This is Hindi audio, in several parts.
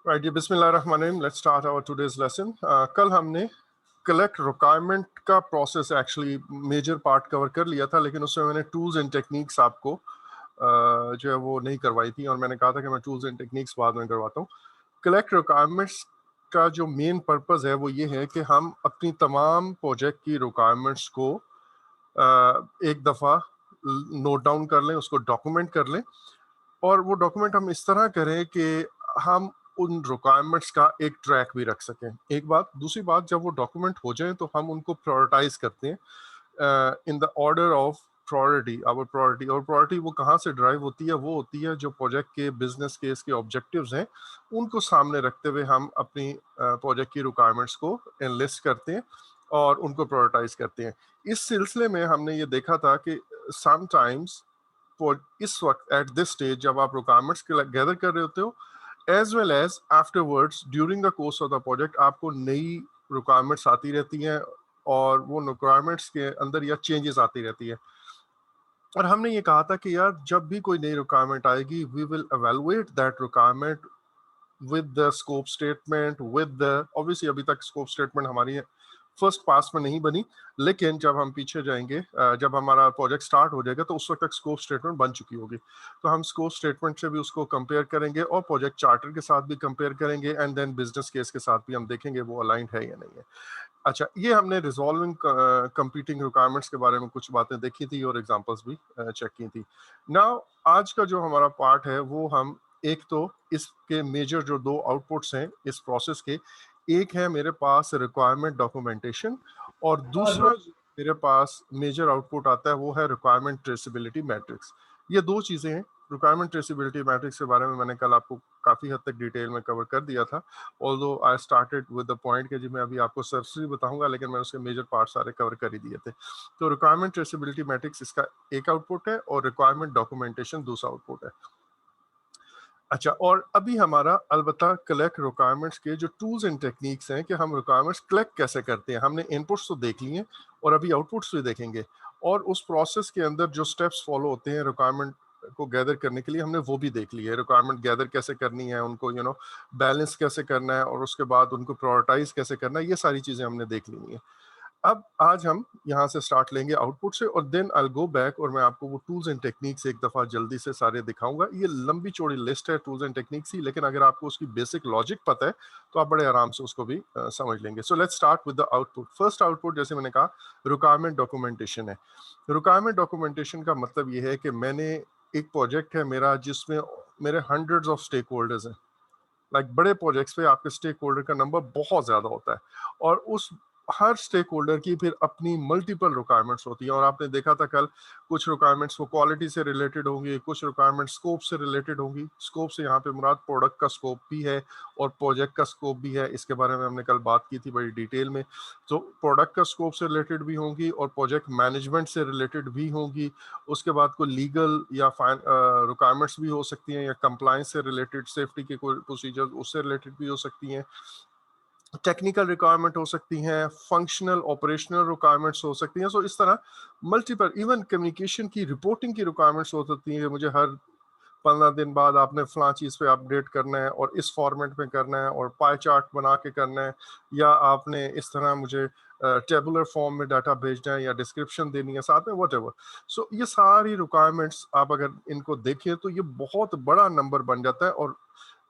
राइट, ये बिस्मिल्लाहिर्रहमानिर्रहीम। Let's start our today's lesson. कल हमने कलेक्ट रिक्वायरमेंट का process actually major part cover कर लिया था, लेकिन उसमें मैंने टूल्स एंड टेक्निक्स आपको जो है वो नहीं करवाई थी, और मैंने कहा था कि मैं टूल्स एंड टेक्निक्स बाद में करवाता हूँ। कलेक्ट रिक्वायरमेंट्स का जो मेन पर्पस है वो ये है कि हम अपनी तमाम प्रोजेक्ट की रिक्वायरमेंट्स को एक दफ़ा नोट डाउन कर लें, उसको डॉक्यूमेंट कर लें, और वो डॉक्यूमेंट हम इस तरह करें कि हम उन रिक्वायरमेंट्स का एक ट्रैक भी रख सकें। एक बात, दूसरी बात, जब वो डॉक्यूमेंट हो जाए तो हम उनको प्रायोरिटाइज करते हैं in the order of priority. Our priority, और प्रायोरिटी वो कहाँ से ड्राइव होती है? वो होती है जो प्रोजेक्ट के बिजनेस केस के ऑब्जेक्टिव्स हैं, उनको सामने रखते हुए हम अपनी प्रोजेक्ट की रिक्वायरमेंट्स को एनलिस्ट करते हैं और उनको प्रायोरिटाइज करते हैं। इस सिलसिले में हमने ये देखा था कि समटाइम्स इस वक्त एट दिस स्टेज जब आप रिक्वायरमेंट्स गैदर कर रहे होते हो, as well as afterwards during the course of the project, आपको नई रिक्वायरमेंट्स आती रहती हैं, और वो रिक्वायरमेंट्स के अंदर या चेंजेस आती रहती है। और हमने ये कहा था कि यार, जब भी कोई नई रिक्वायरमेंट आएगी, we will evaluate that requirement with the scope statement, with the, obviously अभी तक स्कोप स्टेटमेंट हमारी फर्स्ट पास में नहीं बनी, लेकिन जब हम पीछे जाएंगे, जब हमारा प्रोजेक्ट स्टार्ट हो जाएगा, तो उस वक्त तक स्कोप स्टेटमेंट बन चुकी होगी। तो हम स्कोप स्टेटमेंट से भी उसको कंपेयर करेंगे, और प्रोजेक्ट चार्टर के साथ भी कंपेयर करेंगे, एंड देन बिजनेस केस के साथ भी हम देखेंगे वो अलाइंड है या नहीं है। अच्छा, ये हमने रिजॉल्विंग कंपीटिंग रिक्वायरमेंट्स के बारे में कुछ बातें देखी थी और एग्जांपल्स भी चेक की थी। नाउ आज का जो हमारा पार्ट है वो हम, एक तो इसके मेजर जो दो आउटपुट्स हैं इस प्रोसेस के, एक है मेरे पास रिक्वायरमेंट डॉक्यूमेंटेशन, और दूसरा जो मेरे पास मेजर आउटपुट आता है वो है रिक्वायरमेंट ट्रेसेबिलिटी मैट्रिक्स। ये दो चीजें हैं। रिक्वायरमेंट ट्रेसेबिलिटी मैट्रिक्स के बारे में मैंने कल आपको काफी हद तक डिटेल में कवर कर दिया था, although I started with the point कि जी मैं अभी आपको सरसरी बताऊंगा, लेकिन मैंने उसके मेजर पार्ट सारे कवर कर ही दिए थे। तो रिक्वायरमेंट ट्रेसेबिलिटी मैट्रिक्स इसका एक आउटपुट है, और रिक्वायरमेंट डॉक्यूमेंटेशन दूसरा आउटपुट है। अच्छा, और अभी हमारा अलबत्ता कलेक्ट रिक्वायरमेंट्स के जो टूल्स एंड टेक्निक्स हैं कि हम रिक्वायरमेंट्स कलेक्ट कैसे करते हैं, हमने इनपुट्स तो देख लिए, और अभी आउटपुट्स भी देखेंगे, और उस प्रोसेस के अंदर जो स्टेप्स फॉलो होते हैं रिक्वायरमेंट को गैदर करने के लिए, हमने वो भी देख लिया है। रिक्वायरमेंट गैदर कैसे करनी है, उनको बैलेंस कैसे करना है, और उसके बाद उनको प्रायोरिटाइज कैसे करना है, ये सारी चीज़ें हमने देख ली हैं। अब आज हम यहाँ से स्टार्ट लेंगे आउटपुट से, और देन आई गो बैक, और मैं आपको वो टूल्स एंड टेक्निक्स एक दफ़ा जल्दी से सारे दिखाऊंगा। ये लंबी चौड़ी लिस्ट है टूल्स एंड टेक्निक्स ही, लेकिन अगर आपको उसकी बेसिक लॉजिक पता है तो आप बड़े आराम से उसको भी समझ लेंगे। So let's start with the output. First output, जैसे मैंने कहा, रिक्वायरमेंट डॉक्यूमेंटेशन है। रिक्वायरमेंट डॉक्यूमेंटेशन का मतलब ये है कि मैंने, एक प्रोजेक्ट है मेरा जिसमें मेरे हंड्रेड्स ऑफ स्टेक होल्डर्स हैं। लाइक बड़े प्रोजेक्ट्स पे आपके स्टेक होल्डर का नंबर बहुत ज्यादा होता है, और उस हर स्टेक होल्डर की फिर अपनी मल्टीपल रिक्वायरमेंट्स होती हैं। और आपने देखा था कल, कुछ रिक्वायरमेंट्स वो क्वालिटी से रिलेटेड होंगी, कुछ रिक्वायरमेंट्स स्कोप से रिलेटेड होंगी। स्कोप से यहाँ पे मुराद प्रोडक्ट का स्कोप भी है और प्रोजेक्ट का स्कोप भी है, इसके बारे में हमने कल बात की थी बड़ी डिटेल में। तो प्रोडक्ट का स्कोप से रिलेटेड भी होंगी, और प्रोजेक्ट मैनेजमेंट से रिलेटेड भी होंगी। उसके बाद कोई लीगल या रिक्वायरमेंट्स भी हो सकती हैं, या कंप्लायंस से रिलेटेड, सेफ्टी के कोई प्रोसीजर उससे रिलेटेड भी हो सकती हैं। टेक्निकल रिक्वायरमेंट हो सकती हैं, फंक्शनल ऑपरेशनल रिक्वायरमेंट्स हो सकती हैं। सो इस तरह मल्टीपल, इवन कम्युनिकेशन की रिपोर्टिंग की रिक्वायरमेंट्स हो सकती हैं। मुझे हर 15 दिन बाद आपने फलां चीज़ पे अपडेट करना है, और इस फॉर्मेट में करना है, और पाई चार्ट बना के करना है, या आपने इस तरह मुझे टेबुलर फॉर्म में डाटा भेजना है, या डिस्क्रिप्शन देनी है साथ में, वट एवर। सो ये सारी रिक्वायरमेंट्स आप अगर इनको देखें तो ये बहुत बड़ा नंबर बन जाता है। और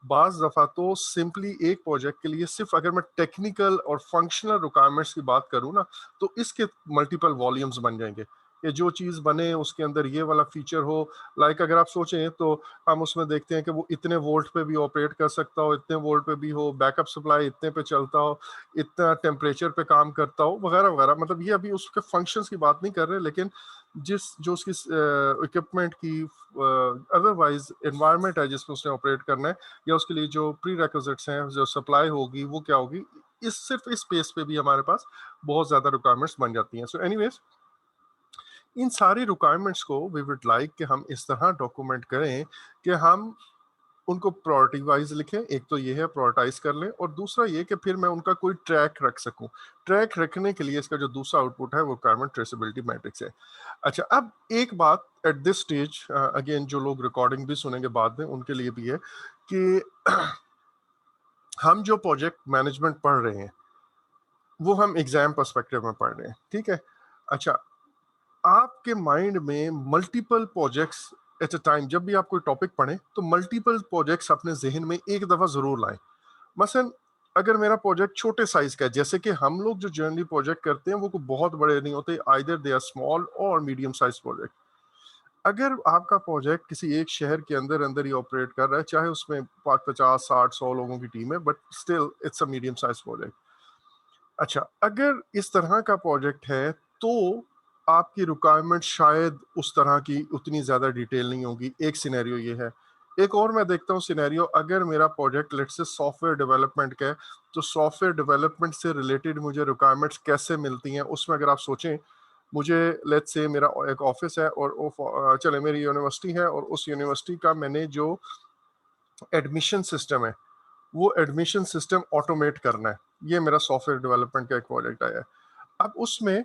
बाज दफ़ा तो सिंपली एक प्रोजेक्ट के लिए, सिर्फ अगर मैं टेक्निकल और फंक्शनल रिक्वायरमेंट्स की बात करूँ ना, तो इसके मल्टीपल वॉल्यूम्स बन जाएंगे कि जो चीज़ बने उसके अंदर ये वाला फीचर हो। लाइक अगर आप सोचें तो हम उसमें देखते हैं कि वो इतने वोल्ट पे भी ऑपरेट कर सकता हो, इतने वोल्ट पे भी हो, बैकअप सप्लाई इतने पे चलता हो, इतना टेम्परेचर पे काम करता हो, वगैरह वगैरह। मतलब ये अभी उसके फंक्शंस की बात नहीं कर रहे, लेकिन जिस जो उसकी इक्विपमेंट की अदरवाइज एनवायरनमेंट है जिसमें उसने ऑपरेट करना है, या उसके लिए जो प्री रिक्विजिट्स हैं, जो सप्लाई होगी वो क्या होगी, इस सिर्फ इस स्पेस पे भी हमारे पास बहुत ज़्यादा रिक्वायरमेंट्स बन जाती हैं। सो एनीवेज, इन सारी रिक्वायरमेंट्स को वी वुड लाइक कि हम इस तरह डॉक्यूमेंट करें कि हम उनको प्रायोरिटी वाइज लिखें। एक तो ये है प्रायोरिटाइज कर लें, और दूसरा ये कि फिर मैं उनका कोई ट्रैक रख सकूं। ट्रैक रखने के लिए इसका जो दूसरा आउटपुट है वो रिक्वायरमेंट ट्रेसेबिलिटी मैट्रिक्स है। अच्छा, अब एक बात एट दिस स्टेज, अगेन जो लोग रिकॉर्डिंग भी सुनेंगे बाद में उनके लिए भी है कि हम जो प्रोजेक्ट मैनेजमेंट पढ़ रहे हैं वो हम एग्जाम पर्सपेक्टिव में पढ़ रहे हैं, ठीक है। अच्छा, आपके माइंड में multiple projects at a time, जब भी आप कोई टॉपिक पढ़ें तो मल्टीपल प्रोजेक्ट्स अपने जहन में एक दफा जरूर लाएं। मसलन अगर मेरा प्रोजेक्ट छोटे साइज का है, जैसे कि हम लोग जो जर्नली प्रोजेक्ट करते हैं वो कोई बहुत बड़े नहीं होते, आइदर दे आर स्मॉल और मीडियम साइज प्रोजेक्ट। अगर आपका प्रोजेक्ट किसी एक शहर के अंदर अंदर ही ऑपरेट कर रहा है, चाहे उसमें 50 60 100 लोगों की टीम है, but still it's a medium size project. अच्छा, अगर इस तरह का प्रोजेक्ट है तो आपकी रिक्वायरमेंट शायद उस तरह की उतनी ज़्यादा डिटेल नहीं होगी। एक सिनेरियो ये है। एक और मैं देखता हूँ सिनेरियो, अगर मेरा project let's say software development का है, तो सॉफ्टवेयर डेवलपमेंट से रिलेटेड मुझे रिक्वायरमेंट्स कैसे मिलती हैं उसमें अगर आप सोचें, मुझे लेट्स से मेरा एक ऑफिस है और चले मेरी यूनिवर्सिटी है और उस यूनिवर्सिटी का मैंने जो एडमिशन सिस्टम है वो एडमिशन सिस्टम ऑटोमेट करना है। ये मेरा सॉफ्टवेयर डेवलपमेंट का एक प्रोजेक्ट आया है। अब उसमें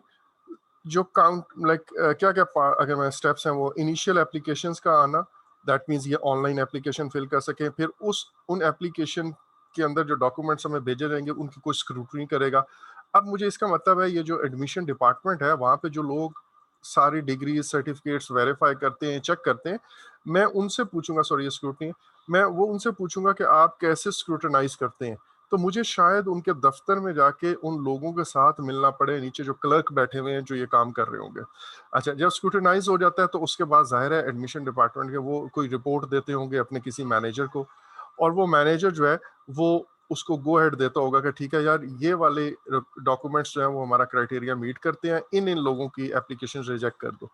जो काउंट लाइक क्या क्या अगर मैं स्टेप्स हैं, वो इनिशियल एप्लीकेशंस का आना, दैट मीन्स ये ऑनलाइन एप्लीकेशन फिल कर सके, फिर उन एप्लीकेशन के अंदर जो डॉक्यूमेंट्स हमें भेजे जाएंगे उनकी कोई स्क्रूटनी करेगा। अब मुझे इसका मतलब है, ये जो एडमिशन डिपार्टमेंट है वहाँ पे जो लोग सारी डिग्री सर्टिफिकेट्स वेरीफाई करते हैं, चेक करते हैं, मैं उनसे पूछूंगा, सॉरी ये स्क्रूटनी, मैं वो उनसे पूछूंगा कि आप कैसे स्क्रूटनाइज करते हैं। तो मुझे शायद उनके दफ्तर में जाके उन लोगों के साथ मिलना पड़े, नीचे जो क्लर्क बैठे हुए हैं जो ये काम कर रहे होंगे। अच्छा, जब स्क्रूटनाइज हो जाता है तो उसके बाद जाहिर है एडमिशन डिपार्टमेंट के वो कोई रिपोर्ट देते होंगे अपने किसी मैनेजर को, और वो मैनेजर जो है वो उसको गो हेड देता होगा कि ठीक है यार, ये वाले डॉक्यूमेंट्स जो है वो हमारा क्राइटेरिया मीट करते हैं, इन इन लोगों की एप्लीकेशन रिजेक्ट कर दो।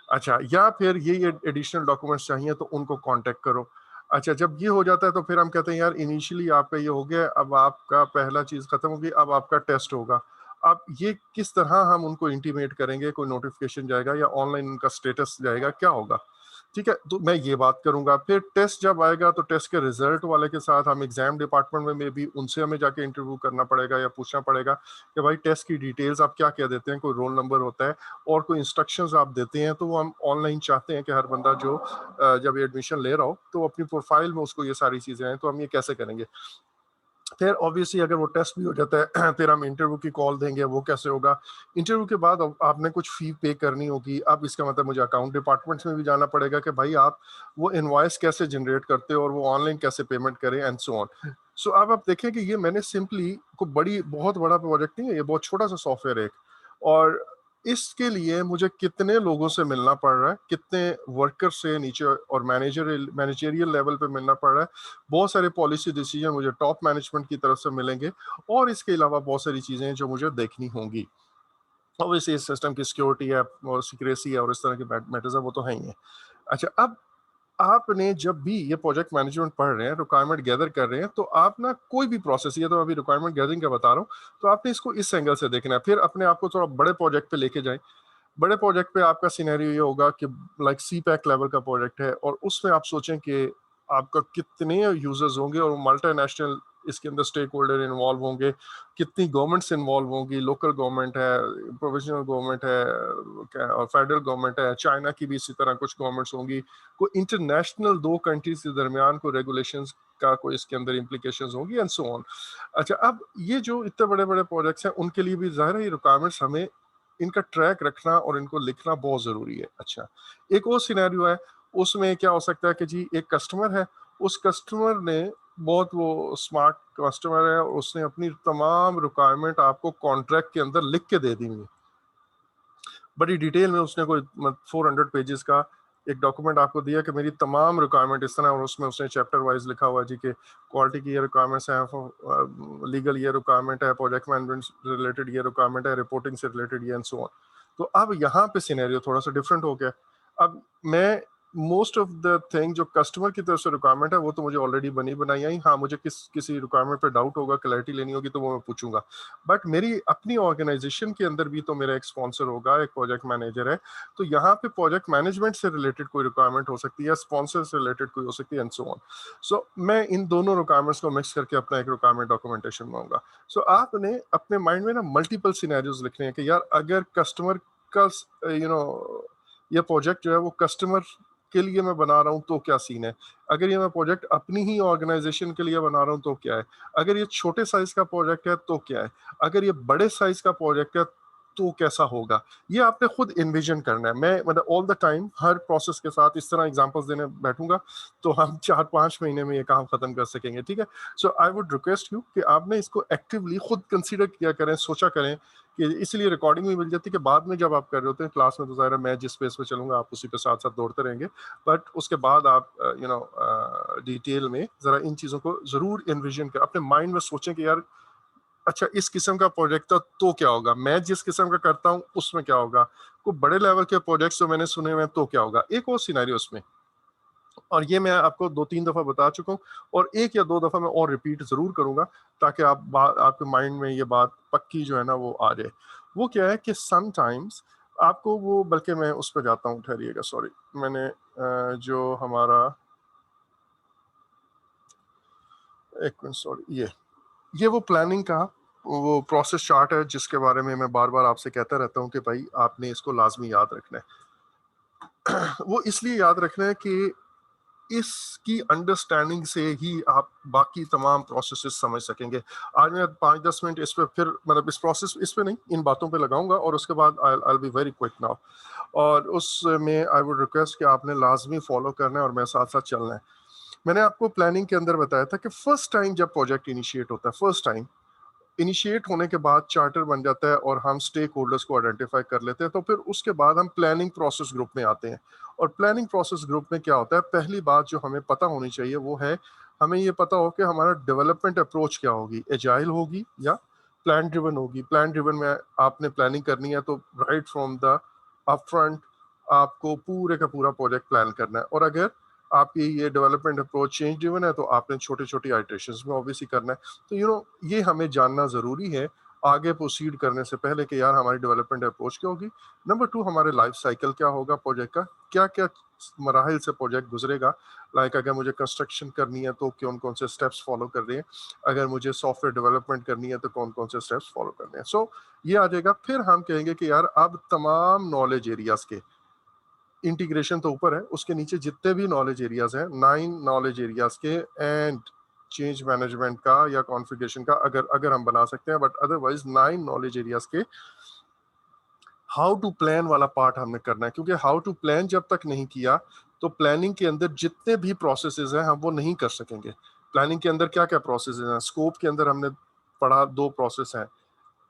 अच्छा, या फिर ये एडिशनल डॉक्यूमेंट्स चाहिए तो उनको कांटेक्ट करो। अच्छा, जब ये हो जाता है तो फिर हम कहते हैं यार इनिशियली आपका ये हो गया, अब आपका पहला चीज खत्म होगी, अब आपका टेस्ट होगा। अब ये किस तरह हम उनको इंटीमेट करेंगे, कोई नोटिफिकेशन जाएगा या ऑनलाइन उनका स्टेटस जाएगा, क्या होगा? ठीक है, तो मैं ये बात करूंगा। फिर टेस्ट जब आएगा तो टेस्ट के रिजल्ट वाले के साथ हम एग्जाम डिपार्टमेंट में भी उनसे हमें जाके इंटरव्यू करना पड़ेगा या पूछना पड़ेगा कि भाई टेस्ट की डिटेल्स आप क्या क्या देते हैं, कोई रोल नंबर होता है और कोई इंस्ट्रक्शंस आप देते हैं, तो वो हम ऑनलाइन चाहते हैं कि हर बंदा जो जब एडमिशन ले रहा हो तो अपनी प्रोफाइल में उसको ये सारी चीजें हैं, तो हम ये कैसे करेंगे? फिर ऑब्वियसली अगर वो टेस्ट भी हो जाता है फिर हम इंटरव्यू की कॉल देंगे, वो कैसे होगा? इंटरव्यू के बाद आपने कुछ फी पे करनी होगी। अब इसका मतलब मुझे अकाउंट डिपार्टमेंट्स में भी जाना पड़ेगा कि भाई आप वो इनवॉइस कैसे जनरेट करते हो और वो ऑनलाइन कैसे पेमेंट करें एंड सो ऑन। सो अब आप देखें कि ये मैंने सिंपली को बड़ी बहुत बड़ा प्रोजेक्ट नहीं है, ये बहुत छोटा सा सॉफ्टवेयर है एक, और इसके लिए मुझे कितने लोगों से मिलना पड़ रहा है, कितने वर्कर से नीचे और मैनेजरियल लेवल पे मिलना पड़ रहा है, बहुत सारे पॉलिसी डिसीजन मुझे टॉप मैनेजमेंट की तरफ से मिलेंगे, और इसके अलावा बहुत सारी चीजें हैं जो मुझे देखनी होंगी। ऑब्वियसली इस सिस्टम की सिक्योरिटी है और सिक्रेसी है और इस तरह के मैटर्स है, वो तो है ही है। अच्छा, अब आपने जब भी ये प्रोजेक्ट मैनेजमेंट पढ़ रहे हैं, रिक्वायरमेंट गैदर कर रहे हैं, तो आप ना कोई भी प्रोसेस, ये तो अभी रिक्वायरमेंट गैदरिंग का बता रहा हूँ, तो आपने इसको इस एंगल से देखना है। फिर अपने आप को थोड़ा बड़े प्रोजेक्ट पे लेके जाएं। बड़े प्रोजेक्ट पे आपका सिनेरियो ये होगा कि लाइक सी पैक लेवल का प्रोजेक्ट है और उसमें आप सोचें कि आपका कितने यूजर्स होंगे और मल्टीनेशनल इसके अंदर स्टेक होल्डर इन्वॉल्व होंगे, कितनी गवर्नमेंट्स इन्वॉल्व होंगी, लोकल गवर्नमेंट है, प्रोविजनल गवर्नमेंट है, और फेडरल गवर्नमेंट है, चाइना की भी इसी तरह कुछ गवर्नमेंट्स होंगी, कोई इंटरनेशनल दो कंट्रीज के दरमियान कोई रेगुलेशंस का कोई इसके अंदर इम्प्लीकेशंस होंगी एंड सो ऑन। अच्छा, अब ये जो इतने बड़े बड़े प्रोजेक्ट्स हैं उनके लिए भी ज़ाहिर है ये रिक्वायरमेंट्स हमें इनका ट्रैक रखना और इनको लिखना बहुत ज़रूरी है। अच्छा, एक और सिनेरियो है, उसमें क्या हो सकता है कि जी एक कस्टमर है, उस कस्टमर ने बहुत वो स्मार्ट कस्टमर है और उसने अपनी तमाम रिक्वायरमेंट आपको कॉन्ट्रैक्ट के अंदर लिख के दे दी हुई, बड़ी डिटेल में उसने कोई 400 पेजेस का एक डॉक्यूमेंट आपको दिया कि मेरी तमाम रिक्वायरमेंट इस तरह, और उसमें उसने चैप्टर वाइज लिखा हुआ है जी कि क्वालिटी की ये रिक्वायरमेंट्स हैं, लीगल ये रिक्वायरमेंट है, प्रोजेक्ट मैनेजमेंट से रिलेटेड ये रिक्वायरमेंट है, रिपोर्टिंग से रिलेटेड ये एंड सो ऑन। तो अब यहाँ पे सिनेरियो थोड़ा सा डिफरेंट हो गया। अब मैं मोस्ट ऑफ द थिंग जो कस्टमर की तरफ से रिक्वायरमेंट है वो तो मुझे ऑलरेडी बनी बनाई आई, हाँ मुझे किसी रिक्वायरमेंट पे डाउट होगा, क्लैरिटी लेनी होगी तो वो मैं पूछूंगा। बट मेरी अपनी ऑर्गेनाइजेशन के अंदर भी तो मेरा एक स्पॉन्सर होगा, एक प्रोजेक्ट मैनेजर है, तो यहाँ पे प्रोजेक्ट मैनेजमेंट से रिलेटेड कोई रिक्वायरमेंट हो सकती है, स्पॉन्सर से रिलेटेड कोई हो सकती है एंड सो ऑन। सो मैं इन दोनों रिक्वायरमेंट्स को मिक्स करके अपना एक रिक्वायरमेंट डॉक्यूमेंटेशन बनाऊंगा। सो आपने अपने माइंड में ना मल्टीपल सिनेरियोज लिखने हैं कि यार अगर कस्टमर का ये प्रोजेक्ट जो है वो कस्टमर के लिए मैं बना रहा हूँ तो क्या सीन है, अगर ये मैं प्रोजेक्ट अपनी ही ऑर्गेनाइजेशन के लिए बना रहा हूँ तो क्या है, अगर ये छोटे साइज का प्रोजेक्ट है तो क्या है, अगर ये बड़े साइज का प्रोजेक्ट है तो कैसा होगा। ये आपने खुद इन्विजन करना है। मैं मतलब all the time her process के साथ इस तरह एग्जांपल्स देने बैठूंगा तो हम 4-5 महीने में ये काम खत्म कर सकेंगे, ठीक है। सो आई वुड रिक्वेस्ट यू कि आपने इसको एक्टिवली खुद कंसीडर किया करें, सोचा करें, कि इसलिए रिकॉर्डिंग भी मिल जाती है कि बाद में जब आप कर रहे होते हैं क्लास में तो ज़ाहिर है मैं जिस पेस पे चलूंगा आप उसी पे साथ साथ दौड़ते रहेंगे, बट उसके बाद आप डिटेल में ज़रा इन चीज़ों को ज़रूर इन्विजन कर अपने माइंड में सोचें कि यार अच्छा इस किस्म का प्रोजेक्ट था तो क्या होगा, मैं जिस किस्म का करता हूँ उसमें क्या होगा, कोई बड़े लेवल के प्रोजेक्ट्स जो मैंने सुने हुए हैं तो क्या होगा, एक और सिनेरियो उसमें। और ये मैं आपको 2-3 दफा बता चुका हूँ और 1 या 2 दफा मैं और रिपीट जरूर करूंगा ताकि आपके माइंड में ये बात पक्की जो है ना वो आ जाए। वो क्या है कि समटाइम्स आपको वो, बल्कि मैं उस पर जाता हूँ, ठहरिएगा, सॉरी, मैंने जो हमारा, एक मिनट, सॉरी, ये वो प्लानिंग का वो प्रोसेस चार्ट है जिसके बारे में मैं बार बार आपसे कहता रहता हूँ कि भाई आपने इसको लाजमी याद रखना है। वो इसलिए याद रखना है कि इसकी अंडरस्टैंडिंग से ही आप बाकी तमाम प्रोसेसेस समझ सकेंगे। आज मैं 5-10 मिनट इस पे फिर मतलब इस पे नहीं, इन बातों पे लगाऊंगा और उसके बाद आई बी वेरी क्विक नाउ। और उसमें आई वुड रिक्वेस्ट कि आपने लाजमी फॉलो करना है और मेरे साथ साथ चलना है। मैंने आपको प्लानिंग के अंदर बताया था कि फर्स्ट टाइम जब प्रोजेक्ट इनिशिएट होता है, फर्स्ट टाइम इनिशिएट होने के बाद चार्टर बन जाता है और हम स्टेक होल्डर्स को आइडेंटिफाई कर लेते हैं, तो फिर उसके बाद हम प्लानिंग प्रोसेस ग्रुप में आते हैं। और प्लानिंग प्रोसेस ग्रुप में क्या होता है, पहली बात जो हमें पता होनी चाहिए वो है, हमें ये पता हो कि हमारा डेवलपमेंट अप्रोच क्या होगी, एजाइल होगी या प्लान ड्रिवन होगी। प्लान ड्रिवन में आपने प्लानिंग करनी है तो right from the up front आपको पूरे का पूरा प्रोजेक्ट प्लान करना है। और अगर आपकी ये डेवलपमेंट अप्रोच चेंज ड्रिवन है तो आपने छोटे छोटे आइटरेशंस में ऑब्वियसली करना है। तो ये हमें जानना ज़रूरी है आगे प्रोसीड करने से पहले कि यार हमारी डेवलपमेंट अप्रोच क्या होगी। नंबर 2, हमारे लाइफ साइकिल क्या होगा प्रोजेक्ट का, क्या क्या मराहल से प्रोजेक्ट गुजरेगा। लाइक अगर मुझे कंस्ट्रक्शन करनी है तो कौन कौन से स्टेप्स फॉलो कर रहे हैं, अगर मुझे सॉफ्टवेयर डेवलपमेंट करनी है तो कौन कौन से स्टेप्स फॉलो करने हैं। सो ये आ जाएगा। फिर हम कहेंगे कि यार अब तमाम नॉलेज एरियाज के, इंटीग्रेशन तो ऊपर है, उसके नीचे जितने भी नॉलेज एरियाज हैं, 9 नॉलेज एरियाज के, एंड चेंज मैनेजमेंट का या कॉन्फ़िगरेशन का अगर अगर हम बना सकते हैं, बट अदरवाइज 9 नॉलेज एरियाज के हाउ टू प्लान वाला पार्ट हमने करना है। क्योंकि हाउ टू प्लान जब तक नहीं किया तो प्लानिंग के अंदर जितने भी प्रोसेसेस हैं हम वो नहीं कर सकेंगे। प्लानिंग के अंदर क्या क्या प्रोसेसेस हैं, स्कोप के अंदर हमने पढ़ा 2 प्रोसेस हैं।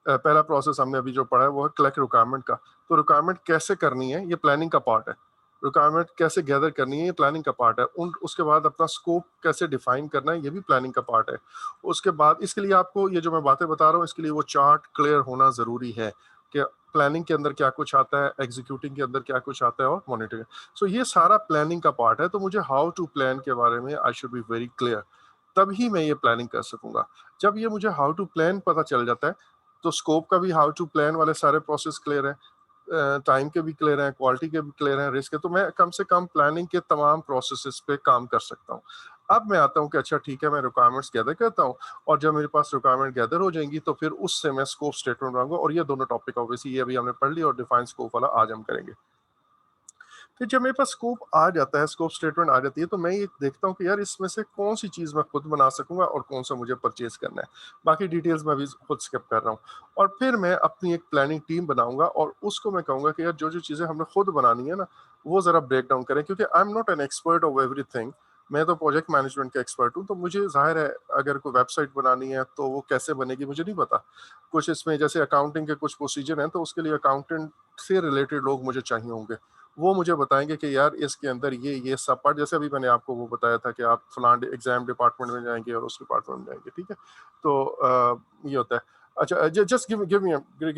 पहला प्रोसेस हमने अभी जो पढ़ा है वो है कलेक्ट रिक्वायरमेंट का। तो रिक्वायरमेंट कैसे करनी है ये प्लानिंग का पार्ट है, रिक्वायरमेंट कैसे गैदर करनी है ये प्लानिंग का पार्ट है। उन उसके बाद अपना स्कोप कैसे डिफाइन करना है ये भी प्लानिंग का पार्ट है। उसके बाद इसके लिए आपको ये जो मैं बातें बता रहा हूँ इसके लिए वो चार्ट क्लियर होना ज़रूरी है कि प्लानिंग के अंदर क्या कुछ आता है, एग्जीक्यूटिंग के अंदर क्या कुछ आता है और मॉनिटरिंग। सो ये सारा प्लानिंग का पार्ट है। तो मुझे हाउ टू प्लान के बारे में I should be very clear, तभी मैं ये प्लानिंग कर सकूंगा। जब ये मुझे हाउ टू प्लान पता चल जाता है तो स्कोप का भी हाउ टू प्लान वाले सारे प्रोसेस क्लियर है, टाइम के भी क्लियर हैं, क्वालिटी के भी क्लियर हैं, रिस्क के, तो मैं कम से कम प्लानिंग के तमाम प्रोसेसेस पे काम कर सकता हूँ। अब मैं आता हूँ कि अच्छा ठीक है मैं रिक्वायरमेंट्स गैदर करता हूँ और जब मेरे पास रिक्वायरमेंट गैदर हो जाएंगी तो फिर उससे मैं स्कोप स्टेटमेंट बनाऊंगा। और ये दोनों टॉपिक ऑब्वियसली ये अभी हमने पढ़ लिया और डिफाइन स्कोप वाला आज हम करेंगे। फिर जब मेरे पास स्कोप आ जाता है, स्कोप स्टेटमेंट आ जाती है, तो मैं ये देखता हूँ कि यार इसमें से कौन सी चीज़ मैं खुद बना सकूंगा और कौन सा मुझे परचेज करना है। बाकी डिटेल्स मैं अभी खुद स्किप कर रहा हूँ। और फिर मैं अपनी एक प्लानिंग टीम बनाऊंगा और उसको मैं कहूँगा कि यार जो जो चीज़ें हमने खुद बनानी है ना वो ज़रा ब्रेक डाउन करें, क्योंकि I am not an expert of everything. मैं तो प्रोजेक्ट मैनेजमेंट का एक्सपर्ट हूँ, तो मुझे जाहिर है अगर कोई वेबसाइट बनानी है तो वो कैसे बनेगी मुझे नहीं पता। कुछ इसमें जैसे अकाउंटिंग के कुछ प्रोसीजर हैं तो उसके लिए अकाउंटेंट से रिलेटेड लोग मुझे चाहिए होंगे, वो मुझे बताएँगे कि यार इसके अंदर ये सब पार्ट, जैसे अभी मैंने आपको वो बताया था कि आप फलां एग्ज़ाम डिपार्टमेंट में जाएँगे और उस डिपार्टमेंट में जाएँगे, ठीक है? तो ये होता है। अच्छा, just give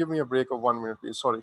me a break of 1 minute please, sorry.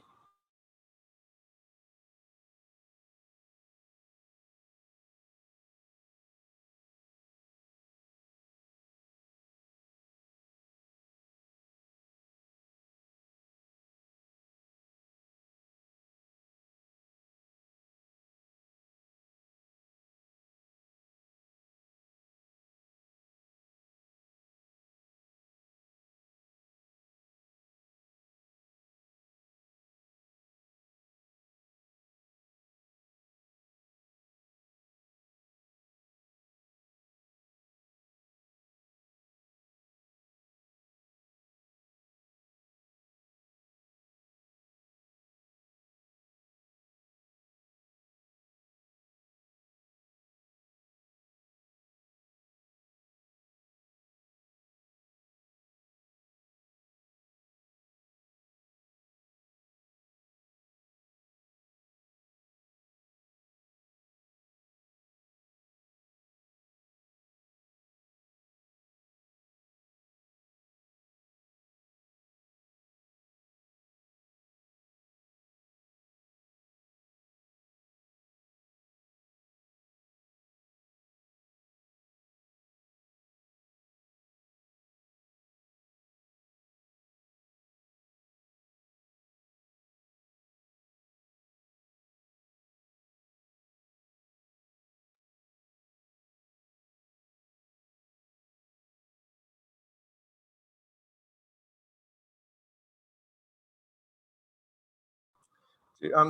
I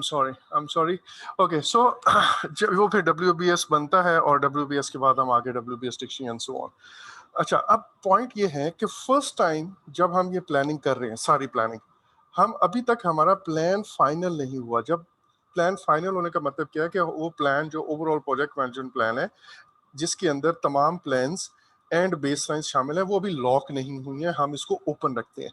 am sorry. Okay, so जब वो फिर WBS बनता है और WBS के बाद हम आगे WBS dictionary and so on. अच्छा, अब पॉइंट ये है कि फर्स्ट टाइम जब हम ये प्लानिंग कर रहे हैं, सारी प्लानिंग, हम अभी तक हमारा प्लान फाइनल नहीं हुआ। जब प्लान फाइनल होने का मतलब क्या है कि वो प्लान जो ओवरऑल प्रोजेक्ट मैनेजमेंट प्लान है, जिसके अंदर तमाम प्लान्स एंड बेसलाइंस शामिल है, वो अभी लॉक नहीं हुई है, हम इसको ओपन रखते हैं।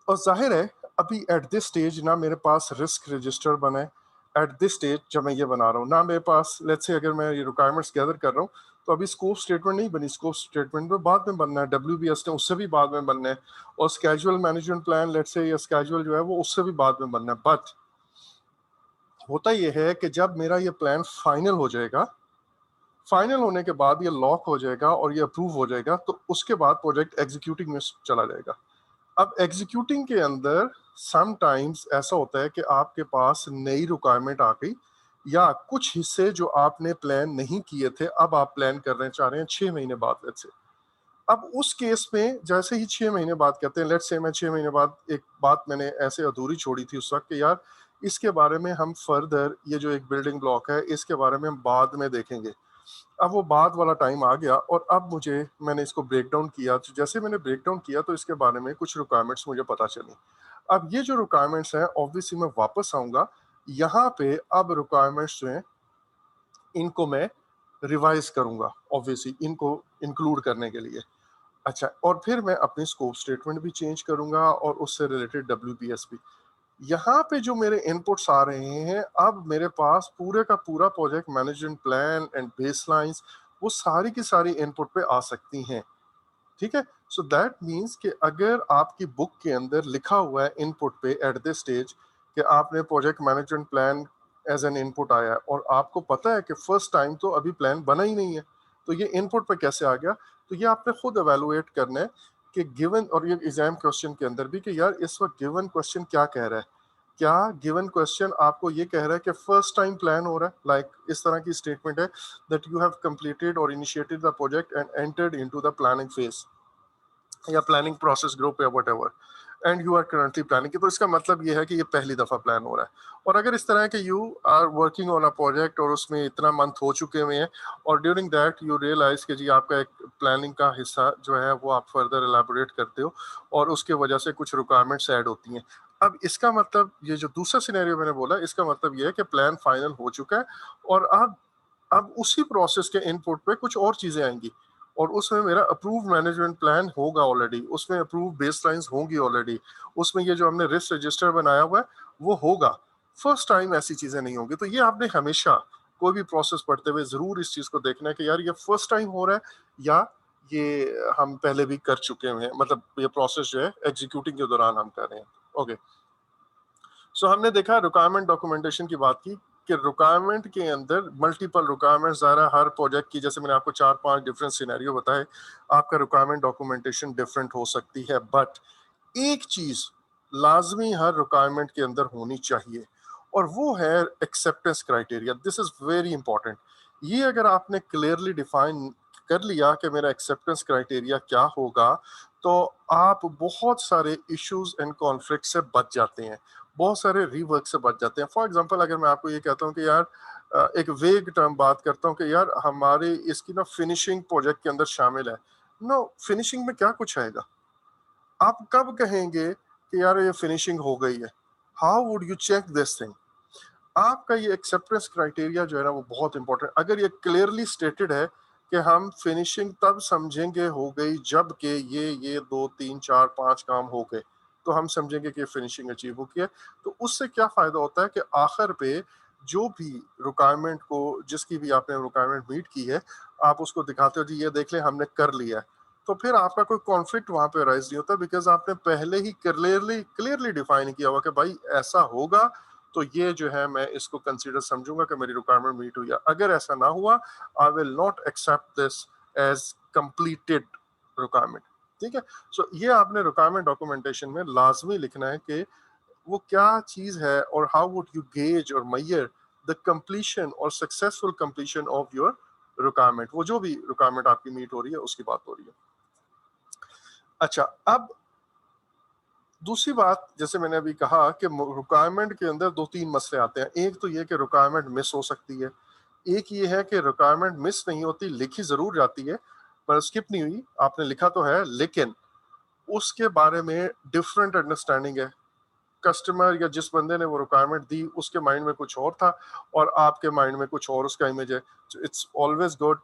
और जाहिर है अभी एट दिस स्टेज ना मेरे पास रिस्क रजिस्टर बना है। एट दिस स्टेज जब मैं ये बना रहा हूँ ना, मेरे पास लेट्स से अगर मैं ये रिक्वायरमेंट्स गैदर कर रहा हूँ, तो अभी स्कोप स्टेटमेंट नहीं बनी। स्कोप स्टेटमेंट में बाद में बनना है, WBS ने उससे भी बाद में बनना है, और schedule management plan let's say या स्केजुअल जो है वो उससे भी बाद में बनना है। बट होता ये है कि जब मेरा ये प्लान फाइनल हो जाएगा, फाइनल होने के बाद ये लॉक हो जाएगा और ये अप्रूव हो जाएगा, तो उसके बाद प्रोजेक्ट एग्जीक्यूटिंग में चला जाएगा। अब एग्जीक्यूटिंग के अंदर समटाइम्स ऐसा होता है कि आपके पास नई रिक्वायरमेंट आ गई, या कुछ हिस्से जो आपने प्लान नहीं किए थे अब आप प्लान करने चाह रहे हैं 6 महीने बाद लेट्स से। अब उस केस में जैसे ही 6 महीने बाद कहते हैं, लेट्स से मैं 6 महीने बाद, एक बात मैंने ऐसे अधूरी छोड़ी थी उस वक्त कि यार इसके बारे में हम फर्दर, ये जो एक बिल्डिंग ब्लॉक है इसके बारे में हम बाद में देखेंगे। अब वो बाद वाला टाइम आ गया और अब मैंने इसको ब्रेक डाउन किया, तो जैसे मैंने ब्रेक डाउन किया तो इसके बारे में कुछ रिक्वायरमेंट्स मुझे पता चली। अब ये जो रिक्वायरमेंट्स हैं ऑब्वियसली मैं वापस आऊंगा यहाँ पे, अब रिक्वायरमेंट्स जो हैं इनको मैं रिवाइज करूंगा ऑब्वियसली इनको इंक्लूड करने के लिए। अच्छा, और फिर मैं अपनी स्कोप स्टेटमेंट भी चेंज करूंगा और उससे रिलेटेड WBS भी। यहाँ पे जो मेरे इनपुट्स आ रहे हैं, अब मेरे पास पूरे का पूरा प्रोजेक्ट मैनेजमेंट प्लान एंड बेसलाइंस, वो सारी की सारी इनपुट पे आ सकती हैं। ठीक है, सो दैट मीन्स कि अगर आपकी बुक के अंदर लिखा हुआ है इनपुट पे एट दिस स्टेज कि आपने project management plan as an input आया है, और आपको पता है कि फर्स्ट टाइम तो अभी प्लान बना ही नहीं है, तो ये इनपुट पे कैसे आ गया? तो ये आपने खुद एवेलुएट करना है कि गिवन, और ये एग्जाम क्वेश्चन के अंदर भी कि यार इस वक्त गिवन क्वेश्चन क्या कह रहा है। क्या गिवन क्वेश्चन आपको ये कह रहा है कि फर्स्ट टाइम प्लान हो रहा है, लाइक इस तरह की स्टेटमेंट है दैट यू हैव कंप्लीटेड और initiated the project and entered into the planning phase या प्लानिंग प्रोसेस ग्रुप या whatever, and you are currently planning, तो इसका मतलब ये है कि ये पहली दफा प्लान हो रहा है। और अगर इस तरह है कि you are working on a project और उसमें इतना मंथ हो चुके हुए हैं, और ड्यूरिंग दैट यू रियलाइज कि जी आपका एक प्लानिंग का हिस्सा जो है वो आप फर्दर एलाबोरेट करते हो और उसके वजह से कुछ रिक्वायरमेंट्स ऐड होती हैं। अब इसका मतलब, ये जो दूसरा सिनेरियो मैंने बोला, इसका मतलब ये है कि प्लान फाइनल हो चुका है, और अब उसी प्रोसेस के इनपुट पे कुछ और चीजें आएंगी, और उसमें मेरा अप्रूव मैनेजमेंट प्लान होगा ऑलरेडी, उसमें अप्रूव बेसलाइंस होंगी ऑलरेडी, उसमें ये जो हमने रिस्क रजिस्टर बनाया हुआ है वो होगा। फर्स्ट टाइम ऐसी चीजें नहीं होंगी। तो ये आपने हमेशा कोई भी प्रोसेस पढ़ते हुए जरूर इस चीज को देखना है कि यार ये फर्स्ट टाइम हो रहा है या ये हम पहले भी कर चुके हुए हैं, मतलब ये प्रोसेस जो है एग्जीक्यूटिंग के दौरान हम कर रहे हैं। ओके, सो हमने देखा रिक्वायरमेंट डॉक्यूमेंटेशन की बात की कि रिक्वायरमेंट के अंदर मल्टीपल रिक्वायरमेंट्स आ रहा है हर प्रोजेक्ट की, जैसे मैंने आपको 4-5 डिफरेंट सिनेरियो बताए, आपका रिक्वायरमेंट डॉक्यूमेंटेशन डिफरेंट हो सकती है, बट एक चीज लाजमी हर रिक्वायरमेंट के अंदर होनी चाहिए, और वो है acceptance criteria. This is very important. ये अगर आपने क्लियरली डिफाइन कर लिया कि मेरा एक्सेप्टेंस क्राइटेरिया क्या होगा, तो आप बहुत सारे इश्यूज एंड कॉन्फ्लिक्ट से बच जाते हैं, बहुत सारे रीवर्क से बच जाते हैं। फॉर एग्जांपल अगर मैं आपको ये कहता हूँ कि यार एक वेग टर्म बात करता हूँ कि यार हमारे इसकी ना फिनिशिंग प्रोजेक्ट के अंदर शामिल है। नो, फिनिशिंग में क्या कुछ आएगा? आप कब कहेंगे कि यार ये फिनिशिंग हो गई है? How would you check this thing? आपका ये एक्सेप्टेंस क्राइटेरिया जो है ना वो बहुत इंपॉर्टेंट। अगर ये क्लियरली स्टेटेड है कि हम फिनिशिंग तब समझेंगे हो गई जब कि ये 2 3 4 5 काम हो गए, तो हम समझेंगे कि फिनिशिंग अचीव हो गया है। तो उससे क्या फायदा होता है कि आखिर पे जो भी रिक्वायरमेंट को, जिसकी भी आपने रिक्वायरमेंट मीट की है, आप उसको दिखाते हो जी ये देख ले हमने कर लिया है, तो फिर आपका कोई कॉन्फ्लिक्ट वहां पे राइज नहीं होता, बिकॉज आपने पहले ही क्लियरली क्लियरली डिफाइन किया हुआ कि भाई ऐसा होगा, तो ये जो है मैं इसको कंसीडर समझूंगा कि मेरी रिक्वायरमेंट मीट हुई है। अगर ऐसा ना हुआ, I will not accept this as completed requirement. ठीक है, सो ये आपने रिक्वायरमेंट डॉक्यूमेंटेशन में लाजमी लिखना है कि वो क्या चीज है, और हाउ वुड यू गेज और मेजर द कंप्लीशन और successful completion of your requirement. वो जो भी रिक्वायरमेंट आपकी मीट हो रही है उसकी बात हो रही है। अच्छा, अब दूसरी बात, जैसे मैंने अभी कहा कि रिक्वायरमेंट के अंदर 2-3 मसले आते हैं। एक तो ये कि रिक्वायरमेंट मिस हो सकती है। एक ये है कि रिक्वायरमेंट मिस नहीं होती, लिखी ज़रूर जाती है, पर स्किप नहीं हुई। आपने लिखा तो है, लेकिन उसके बारे में डिफरेंट अंडरस्टैंडिंग है। कस्टमर या जिस बंदे ने वो रिक्वायरमेंट दी, उसके माइंड में कुछ और था और आपके माइंड में कुछ और उसका इमेज है। So it's always good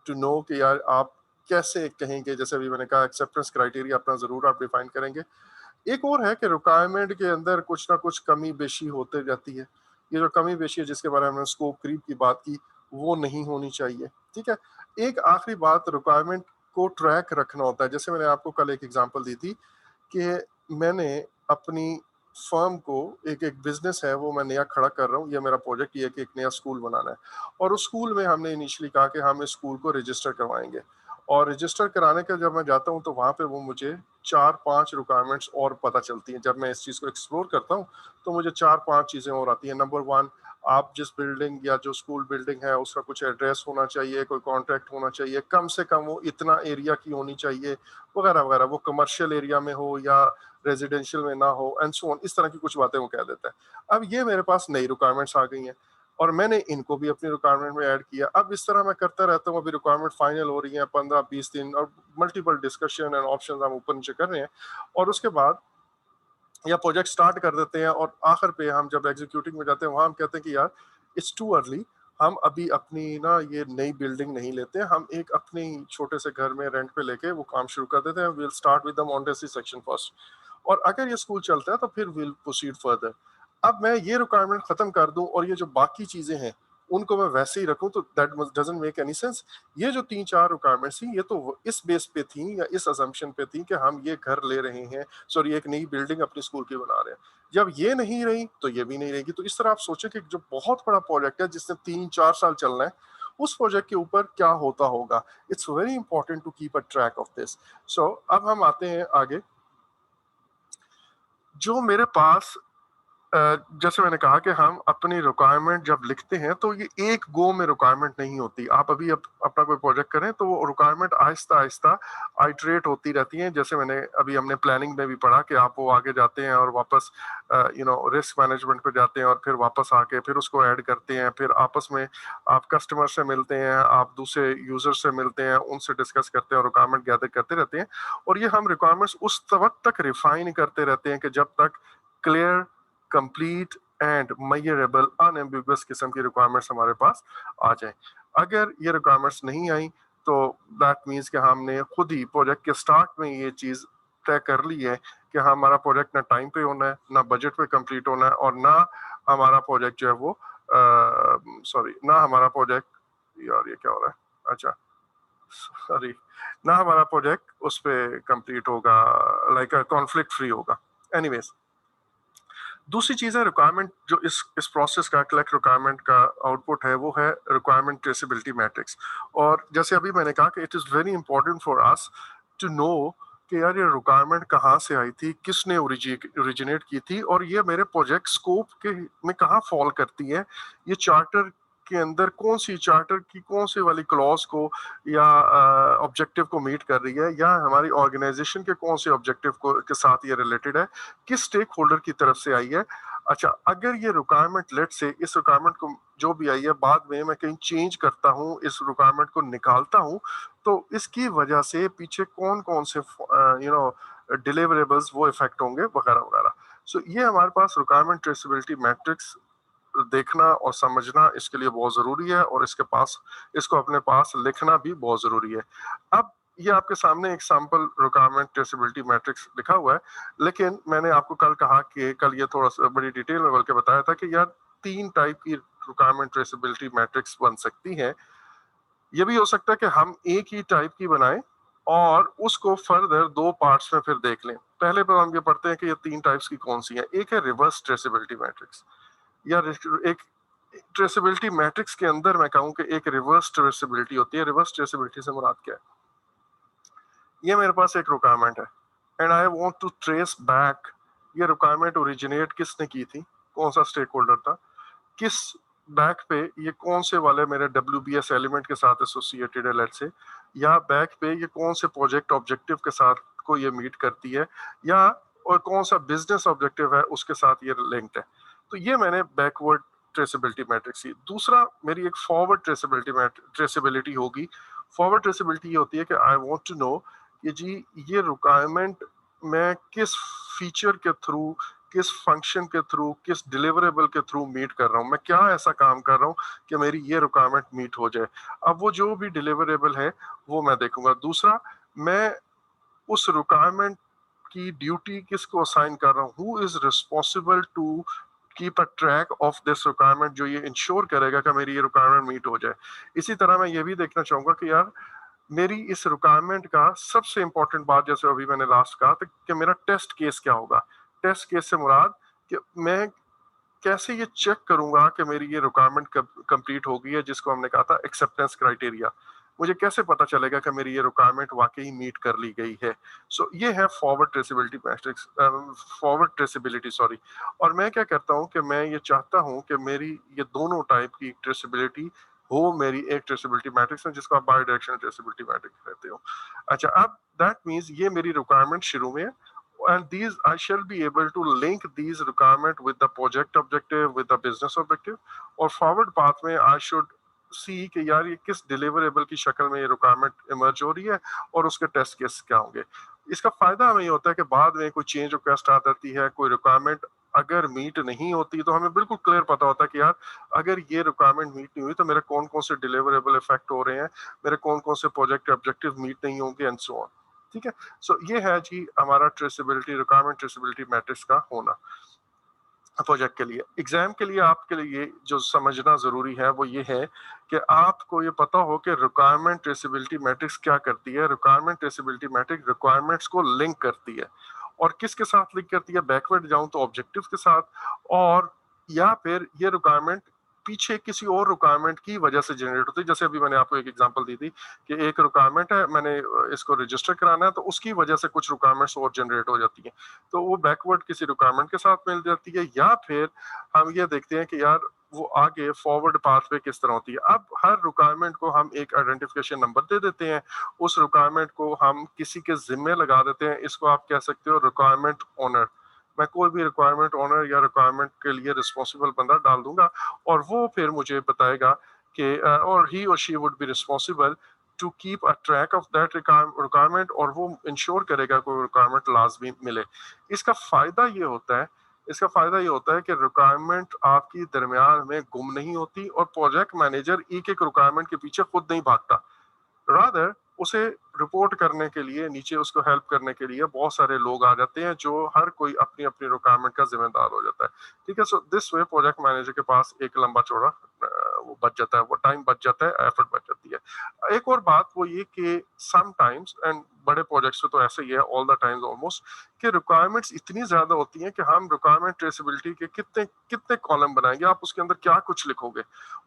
to know कि यार आप कैसे कहेंगे। जैसे अभी मैंने कहा, एक्सेप्टेंस क्राइटेरिया अपना ज़रूर आप डिफाइन करेंगे। एक और है कि रिक्वायरमेंट के अंदर कुछ ना कुछ कमी बेशी होते जाती है। ये जो कमी बेशी है जिसके बारे में हमने स्कोप क्रीप की बात की, वो नहीं होनी चाहिए। ठीक है। एक आखिरी बात, रिक्वायरमेंट को ट्रैक रखना होता है। जैसे मैंने आपको कल एक एग्जांपल दी थी कि मैंने अपनी फर्म को, एक बिजनेस है वो मैं नया खड़ा कर रहा हूँ, ये मेरा प्रोजेक्ट ये है कि एक नया स्कूल बनाना है। और उस स्कूल में हमने इनिशियली कहा कि हम इस स्कूल को रजिस्टर करवाएंगे। और रजिस्टर कराने का जब मैं जाता हूँ तो वहाँ पे वो मुझे 4-5 रिक्वायरमेंट्स और पता चलती हैं। जब मैं इस चीज़ को एक्सप्लोर करता हूँ तो मुझे 4-5 चीज़ें और आती हैं। नंबर 1, आप जिस बिल्डिंग या जो स्कूल बिल्डिंग है उसका कुछ एड्रेस होना चाहिए, कोई कॉन्ट्रैक्ट होना चाहिए, कम से कम वो इतना एरिया की होनी चाहिए, वगैरह वगैरह। वो कमर्शियल एरिया में हो या रेजिडेंशियल में ना हो, एंड सो ऑन। इस तरह की कुछ बातें वो कह देता है। अब ये मेरे पास नई रिक्वायरमेंट्स आ गई हैं और मैंने इनको भी अपनी रिक्वायरमेंट में ऐड किया। अब इस तरह मैं करता रहता हूँ। अभी रिक्वायरमेंट फाइनल हो रही है 15-20 दिन, और मल्टीपल डिस्कशन एंड ऑप्शन हम ऊपर नीचे कर रहे हैं। और उसके बाद या प्रोजेक्ट स्टार्ट कर देते हैं और आखिर पे हम जब एग्जीक्यूटिंग में जाते हैं वहां हम कहते हैं कि यार इट्स टू अर्ली, हम अभी अपनी ना ये नई बिल्डिंग नहीं लेते, हम एक अपने ही छोटे से घर में रेंट पे लेके वो काम शुरू कर देते हैं। Will start with the Montessori section first, और अगर ये स्कूल चलता है तो फिर विल प्रोसीड फर्दर। अब मैं ये रिक्वायरमेंट खत्म कर दूं और ये जो बाकी चीजें हैं उनको मैं वैसे ही रखूं, तो that doesn't make any sense. ये जो 3-4 रिक्वायरमेंट्स थी, ये तो इस बेस पे थी या इस अजम्पशन पे थी कि हम ये घर ले रहे हैं, सॉरी एक नई बिल्डिंग अपने स्कूल की बना रहे हैं। जब ये नहीं रही तो ये भी नहीं रहेगी। तो इस तरह आप सोचें कि जो बहुत बड़ा प्रोजेक्ट है जिसने 3-4 साल चलना है, उस प्रोजेक्ट के ऊपर क्या होता होगा। It's very important to keep a track of this. So अब हम आते हैं आगे। जो मेरे पास जैसे मैंने कहा कि हम अपनी रिक्वायरमेंट जब लिखते हैं तो ये एक गो में रिक्वायरमेंट नहीं होती। आप अभी अपना कोई प्रोजेक्ट करें तो वो रिक्वायरमेंट आहिस्ता आहिस्ता आइटरेट होती रहती हैं। जैसे मैंने अभी हमने प्लानिंग में भी पढ़ा कि आप वो आगे जाते हैं और वापस रिस्क मैनेजमेंट पे जाते हैं और फिर वापस आके फिर उसको ऐड करते हैं। फिर आपस में आप कस्टमर से मिलते हैं, आप दूसरे यूजर से मिलते हैं, उनसे डिस्कस करते हैं और रिक्वायरमेंट गैदर करते रहते हैं। और ये हम रिक्वायरमेंट्स उस वक्त तक रिफाइन करते रहते हैं कि जब तक clear, complete and measurable unambiguous किस्म की रिक्वायरमेंट्स हमारे पास आ जाए। अगर ये रिक्वायरमेंट्स नहीं आई तो दैट मीन्स कि हमने खुद ही प्रोजेक्ट के स्टार्ट में ये चीज तय कर ली है कि हमारा प्रोजेक्ट ना टाइम पे होना है, ना बजट पे कंप्लीट होना है, और ना हमारा प्रोजेक्ट जो है वो सॉरी ना हमारा प्रोजेक्ट, यार ये क्या हो रहा है, अच्छा सॉरी, ना हमारा प्रोजेक्ट उस पे कंप्लीट होगा, लाइक कॉन्फ्लिक्ट फ्री होगा। एनीवेज, दूसरी चीज है रिक्वायरमेंट, जो इस प्रोसेस का कलेक्ट रिक्वायरमेंट का आउटपुट है वो है रिक्वायरमेंट ट्रेसेबिलिटी मैट्रिक्स। और जैसे अभी मैंने कहा कि it is very important for us to know कि यार ये रिक्वायरमेंट कहाँ से आई थी, किसने ओरिजिनेट की थी, और ये मेरे प्रोजेक्ट स्कोप के में कहाँ फॉल करती है। ये चार्टर के अंदर कौन सी, चार्टर की कौन सी वाली क्लॉज को या ऑब्जेक्टिव को मीट कर रही है, या हमारी ऑर्गेनाइजेशन के कौन से ऑब्जेक्टिव को के साथ ये रिलेटेड है, किस स्टेक होल्डर की तरफ से आई है। अच्छा, अगर ये रिक्वायरमेंट लेट से इस रिक्वायरमेंट को जो भी आई है बाद में मैं कहीं चेंज करता हूँ, इस रिक्वायरमेंट को निकालता हूँ, तो इसकी वजह से पीछे कौन कौन से डिलीवरेबल्स वो इफेक्ट होंगे, वगैरह वगैरह। सो ये हमारे पास रिक्वायरमेंट ट्रेसेबिलिटी मैट्रिक्स देखना और समझना इसके लिए बहुत जरूरी है, और इसको अपने पास लिखना भी बहुत जरूरी है। अब ये आपके सामने एक सैंपल रिक्वायरमेंट ट्रेसेबिलिटी मैट्रिक्स लिखा हुआ है, लेकिन मैंने आपको कल कहा कि कल ये थोड़ा सा बड़ी डिटेल में बल्कि बताया था कि यार 3 टाइप की रिक्वायरमेंट ट्रेसेबिलिटी मैट्रिक्स बन सकती है। ये भी हो सकता है कि हम एक ही टाइप की बनाएं और उसको फर्दर 2 पार्ट्स में फिर देख लें। पहले पर हम ये पढ़ते हैं कि ये 3 टाइप्स की कौन सी है। एक है रिवर्स ट्रेसेबिलिटी मैट्रिक्स, या एक ट्रेसेबिलिटी मैट्रिक्स के अंदर मैं कहूं कि एक रिवर्स ट्रेसेबिलिटी होती है। रिवर्स ट्रेसेबिलिटी से मुराद क्या है? ये मेरे पास एक रिक्वायरमेंट है and I want to trace back, ये रिक्वायरमेंट ओरिजिनेट किसने की थी, कौन सा स्टेक होल्डर था, किस बैक पे, ये कौन से वाले मेरे WBS एलिमेंट के साथ एसोसिएटेड है लेट से, या बैक पे ये कौन से प्रोजेक्ट ऑब्जेक्टिव के साथ को ये मीट करती है, या और कौन सा बिजनेस ऑब्जेक्टिव है उसके साथ ये लिंक्ड है। तो ये मैंने बैकवर्ड ट्रेसेबिलिटी मैट्रिक्स की। दूसरा मेरी एक फॉरवर्ड ट्रेसेबिलिटी होगी। फॉरवर्ड ट्रेसेबिलिटी ये होती है कि आई वांट टू नो कि जी ये रिक्वायरमेंट मैं किस फीचर के थ्रू, किस फंक्शन के थ्रू, किस डिलीवरेबल के थ्रू मीट कर रहा हूँ, मैं क्या ऐसा काम कर रहा हूँ कि मेरी ये रिक्वायरमेंट मीट हो जाए। अब वो जो भी डिलीवरेबल है वो मैं देखूंगा। दूसरा, मैं उस रिक्वायरमेंट की ड्यूटी किसको असाइन कर रहा हूँ, who is responsible to keep a track of this requirement, जो ये इंश्योर करेगा कि मेरी ये रिक्वायरमेंट मीट हो जाए। इसी तरह मैं ये भी देखना चाहूंगा कि यार मेरी इस रिक्वायरमेंट का सबसे इंपॉर्टेंट बात, जैसे अभी मैंने लास्ट कहा था, कि मेरा टेस्ट केस क्या होगा। टेस्ट केस से मुराद कि मैं कैसे ये चेक करूंगा कि मेरी ये रिक्वायरमेंट कंप्लीट हो गई है, जिसको हमने कहा था एक्सेप्टेंस क्राइटेरिया। मुझे कैसे पता चलेगा कि मेरी ये रिक्वायरमेंट वाकई मीट कर ली गई है। सो ये है forward traceability matrix, forward traceability sorry. और मैं क्या करता हूँ कि मैं ये चाहता हूँ कि मेरी ये दोनों टाइप की ट्रेसेबिलिटी हो मेरी एक ट्रेसेबिलिटी मैट्रिक्स में, जिसको आप बाई डायरेक्शनल ट्रेसेबिलिटी मैट्रिक्स कहते हो। अच्छा, अब दैट मींस ये मेरी रिक्वायरमेंट शुरू में है, and these I shall be able to link these requirement with the project objective, with the business objective, और forward path में I should see कि यार ये किस डिलीवरेबल की शक्ल में ये रिक्वायरमेंट इमर्ज हो रही है और उसके टेस्ट केस क्या होंगे। इसका फायदा हमें ये होता है कि बाद में कोई चेंज रिक्वेस्ट आ जाती है, कोई रिक्वायरमेंट अगर मीट नहीं होती, तो हमें बिल्कुल क्लियर पता होता है कि यार अगर ये रिक्वायरमेंट मीट नहीं हुई तो मेरे कौन कौन से डिलीवरेबल इफेक्ट हो रहे हैं, मेरे कौन कौन से प्रोजेक्ट ऑब्जेक्टिव मीट नहीं होंगे एंड सो ऑन। ठीक है। सो ये है जी हमारा ट्रेसेबिलिटी, रिक्वायरमेंट ट्रेसेबिलिटी मैट्रिक्स का होना प्रोजेक्ट के लिए। एग्जाम के लिए आपके लिए जो समझना जरूरी है वो ये है कि आपको ये पता हो कि रिक्वायरमेंट ट्रेसेबिलिटी मैट्रिक्स क्या करती है। रिक्वायरमेंट ट्रेसेबिलिटी मैट्रिक्स रिक्वायरमेंट्स को लिंक करती है, और किसके साथ लिंक करती है, बैकवर्ड जाऊं तो ऑब्जेक्टिव के साथ, और या फिर ये रिक्वायरमेंट पीछे किसी और रिक्वायरमेंट की वजह से जनरेट होती है। जैसे अभी मैंने आपको एक एग्जांपल दी थी कि एक रिक्वायरमेंट है, मैंने इसको रजिस्टर कराना है, तो उसकी वजह से कुछ रिक्वायरमेंट्स और जनरेट हो जाती हैं, तो वो बैकवर्ड किसी रिक्वायरमेंट के साथ मिल जाती है। या फिर हम ये देखते हैं कि यार वो आगे फॉरवर्ड पाथ पे किस तरह होती है। अब हर रिक्वायरमेंट को हम एक आइडेंटिफिकेशन नंबर दे देते हैं, उस रिक्वायरमेंट को हम किसी के जिम्मे लगा देते हैं। इसको आप कह सकते हो रिक्वायरमेंट ओनर। मैं कोई भी रिक्वायरमेंट ओनर या रिक्वायरमेंट के लिए रिस्पॉन्सिबल बंदा डाल दूंगा, और वो फिर मुझे बताएगा कि और ही और she would be responsible to keep a track of that requirement, और वो इंश्योर करेगा कोई रिक्वायरमेंट लाजमी मिले। इसका फायदा ये होता है, इसका फायदा ये होता है कि रिक्वायरमेंट आपकी दरमियान में गुम नहीं होती, और प्रोजेक्ट मैनेजर एक एक रिक्वायरमेंट के पीछे खुद नहीं भागता। रादर उसे रिपोर्ट करने के लिए, नीचे उसको हेल्प करने के लिए बहुत सारे लोग आ जाते हैं, जो हर कोई अपनी अपनी रिक्वायरमेंट का जिम्मेदार हो जाता है। ठीक है। So this way project manager के पास एक लंबा चौड़ा वो बच जाता है, वो टाइम बच जाता है, एफर्ट बच जाती है। एक और बात वो ये कि समटाइम्स, एंड बड़े प्रोजेक्ट्स में तो ऐसे ही है ऑल द टाइम्स ऑलमोस्ट, कि रिक्वायरमेंट्स इतनी ज्यादा होती हैं कि हम रिक्वायरमेंट ट्रेसेबिलिटी के कितने कितने कॉलम बनाएंगे, आप उसके अंदर क्या कुछ लिखोगे,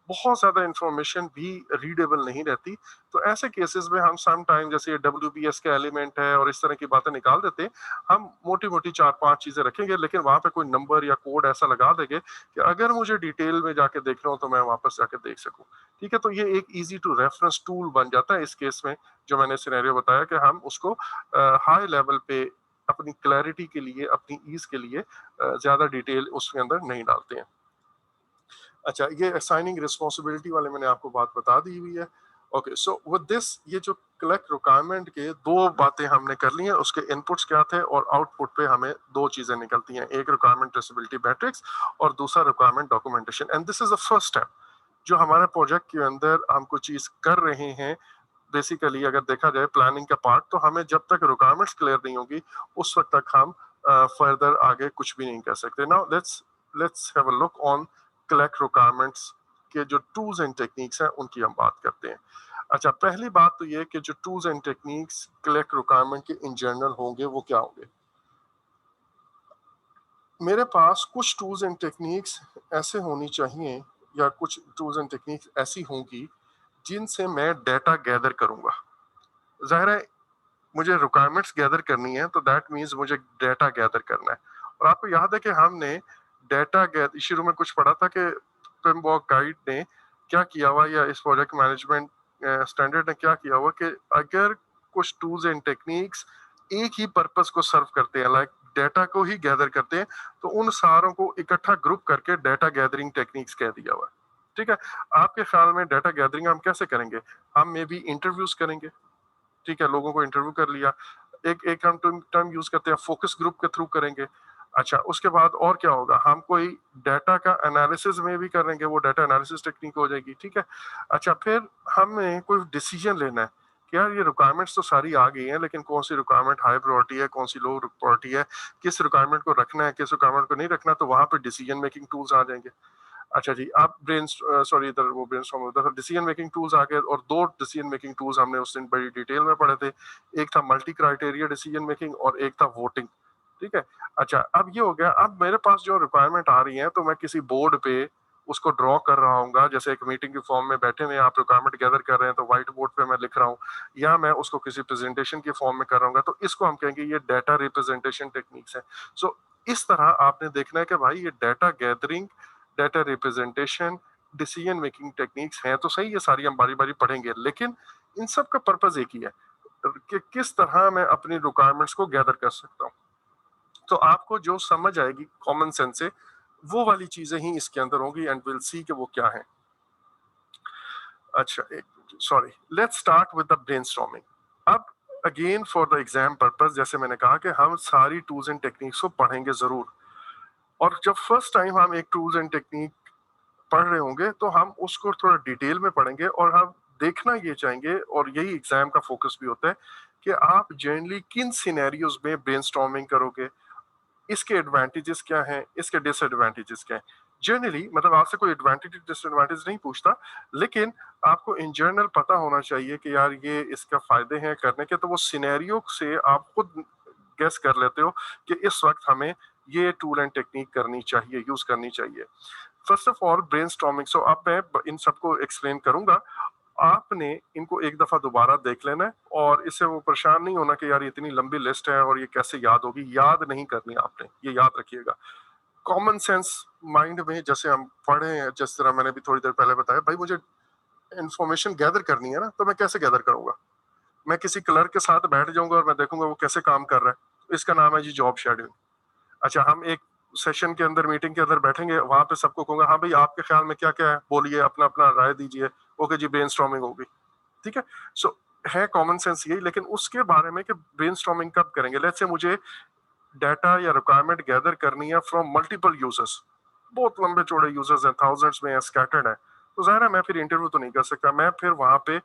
बहुत ज्यादा इंफॉर्मेशन भी रीडेबल नहीं रहती। तो ऐसे केसेस में हम सम टाइम, जैसे WBS का एलिमेंट है और इस तरह की बातें निकाल देते हैं, हम मोटी मोटी 4-5 चीजें रखेंगे, लेकिन वहां पे कोई नंबर या कोड ऐसा लगा देंगे कि अगर मुझे डिटेल में जाके देखना हो तो मैं वापस जाके देख सकूं। ठीक है। तो ये एक इजी टू रेफरेंस टूल बन जाता है इस केस में, जो मैंने सिनेरियो बताया कि हम उसको हाई लेवल पे अपनी क्लैरिटी के लिए, अपनी ईज के लिए ज्यादा डिटेल उसके अंदर नहीं डालते हैं। अच्छा, ये असाइनिंग रिस्पॉन्सिबिलिटी वाले मैंने आपको बात बता दी हुई है। ओके, सो विद दिस ये जो कलेक्ट रिक्वायरमेंट के दो बातें हमने कर ली हैं, उसके इनपुट्स क्या थे और आउटपुट पे हमें दो चीजें निकलती हैं, एक रिक्वायरमेंट ट्रेसेबिलिटी मैट्रिक्स और दूसरा requirement documentation. And this is the first step जो हमारे प्रोजेक्ट के अंदर हम कुछ चीज कर रहे हैं। बेसिकली अगर देखा जाए प्लानिंग का पार्ट, तो हमें जब तक रिक्वायरमेंट्स क्लियर नहीं होगी उस वक्त तक हम फर्दर आगे कुछ भी नहीं कर सकते। Now let's have a look on collect requirements के जो टूल्स एंड टेक्निक्स हैं उनकी हम बात करते हैं। अच्छा, पहली बात तो ये कि जो tools and techniques collect requirement के इन जनरल होंगे वो क्या होंगे। मेरे पास कुछ टूल्स एंड टेक्निक्स ऐसे होनी चाहिए, या कुछ टूल्स एंड टेक्निक्स ऐसी होंगी जिनसे मैं डेटा गैदर करूंगा। जाहिर है मुझे रिक्वायरमेंट्स गैदर करनी है, तो दैट मींस मुझे डेटा गैदर करना है। और आपको याद है कि हमने डेटा गैदर शुरू में कुछ पढ़ा था कि पिमबॉक गाइड ने क्या किया हुआ, या इस प्रोजेक्ट मैनेजमेंट स्टैंडर्ड ने क्या किया हुआ, कि अगर कुछ टूल्स एंड टेक्निक्स एक ही पर्पस को सर्व करते हैं, लाइक डाटा को ही गैदर करते हैं, तो उन सारों को इकट्ठा ग्रुप करके डाटा गैदरिंग टेक्निक्स कह दिया हुआ है। ठीक है, आपके ख्याल में डाटा गैदरिंग हम कैसे करेंगे? हम मे बी इंटरव्यूज करेंगे, ठीक है, लोगों को इंटरव्यू कर लिया। एक एक हम टर्म यूज करते हैं, फोकस ग्रुप के थ्रू करेंगे। अच्छा, उसके बाद और क्या होगा? हम कोई डाटा का एनालिसिस में भी करेंगे, वो डाटा एनालिसिस टेक्निक हो जाएगी, ठीक है। अच्छा, फिर हमें कोई डिसीजन लेना है कि यार ये रिक्वायरमेंट्स तो सारी आ गई हैं, लेकिन कौन सी रिक्वायरमेंट हाई प्रायोरिटी है, कौन सी लो प्रायोरिटी है, किस रिक्वायरमेंट को रखना है, किस रिक्वायरमेंट को नहीं रखना, तो वहां पे डिसीजन मेकिंग टूल्स आ जाएंगे। अच्छा जी, आप सॉरी, इधर वो ब्रेनस्टॉर्म होता था, डिसीजन मेकिंग टूल्स आ गए, और दो डिसीजन मेकिंग टूल्स हमने उस दिन बड़ी डिटेल में पढ़े थे। एक था मल्टी क्राइटेरिया डिसीजन मेकिंग और एक था वोटिंग, ठीक है। अच्छा, अब ये हो गया, अब मेरे पास जो रिक्वायरमेंट आ रही है तो मैं किसी बोर्ड पे उसको ड्रॉ कर रहा हूँ, जैसे एक मीटिंग के फॉर्म में बैठे हुए आप रिक्वायरमेंट गैदर कर रहे हैं, तो व्हाइट बोर्ड पे मैं लिख रहा हूँ, या मैं उसको किसी प्रेजेंटेशन के फॉर्म में कर रहा हूँ, तो इसको हम कहेंगे ये डाटा रिप्रेजेंटेशन टेक्निक्स है। सो इस तरह आपने देखना है कि भाई ये data gathering, data representation, decision making techniques हैं तो सही, ये सारी हम बारी बारी पढ़ेंगे, लेकिन इन सब का पर्पस एक ही है कि किस तरह मैं अपनी रिक्वायरमेंट्स को गैदर कर सकता हूँ। तो आपको जो समझ आएगी कॉमन सेंस से, वो वाली चीजें ही इसके अंदर होंगी, एंड विल सी कि वो क्या है। अच्छा, एक sorry, let's start with the brainstorming. अब again for the exam purpose, जैसे मैंने कहा कि हम सारी टूल्स एंड टेक्निक्स को पढ़ेंगे जरूर, और जब फर्स्ट टाइम हम एक टूल्स एंड टेक्निक पढ़ रहे होंगे तो हम उसको थोड़ा डिटेल में पढ़ेंगे, और हम देखना ये चाहेंगे, और यही एग्जाम का फोकस भी होता है कि आप जनरली किन सिनेरियोज में ब्रेनस्टॉर्मिंग करोगे, इसके एडवांटेजेस क्या हैं, इसके डिसएडवांटेजेस क्या हैं। जनरली मतलब आपसे कोई एडवांटेज डिसएडवांटेज नहीं पूछता, लेकिन आपको इन जनरल पता होना चाहिए कि यार ये इसका फायदे हैं करने के, तो वो सिनेरियो से आप खुद गेस कर लेते हो कि इस वक्त हमें ये टूल एंड टेक्निक करनी चाहिए, यूज करनी चाहिए। फर्स्ट ऑफ ऑल ब्रेनस्टॉर्मिंग, सो अब मैं इन सबको एक्सप्लेन करूंगा, आपने इनको एक दफा दोबारा देख लेना है, और इससे वो परेशान नहीं होना कि यार इतनी लंबी लिस्ट है और ये कैसे याद होगी। याद नहीं करनी आपने, ये याद रखिएगा। कॉमन सेंस माइंड में जैसे हम पढ़े हैं, जिस तरह मैंने भी थोड़ी देर पहले बताया, भाई मुझे इंफॉर्मेशन गैदर करनी है ना, तो मैं कैसे गैदर करूंगा? मैं किसी क्लर्क के साथ बैठ जाऊंगा और मैं देखूंगा वो कैसे काम कर रहा है, इसका नाम है जी जॉब शेड्यूल। अच्छा, हम एक सेशन के अंदर, मीटिंग के अंदर बैठेंगे, वहां पे सबको कहूंगा हाँ भाई आपके ख्याल में क्या क्या है, बोलिए, अपना अपना राय दीजिए। ओके जी, ब्रेनस्टॉर्मिंग होगी, ठीक है। सो है कॉमन सेंस यही, लेकिन उसके बारे में कि ब्रेनस्टॉर्मिंग कब करेंगे, लेट्स से मुझे डाटा या रिक्वायरमेंट गैदर करनी है फ्रॉम मल्टीपल यूजर्स, बहुत लंबे चौड़े यूजर्स हैं, थाउजेंड्स में स्कैटर्ड है, तो जाहिर है मैं फिर इंटरव्यू तो नहीं कर सकता, मैं फिर वहां पे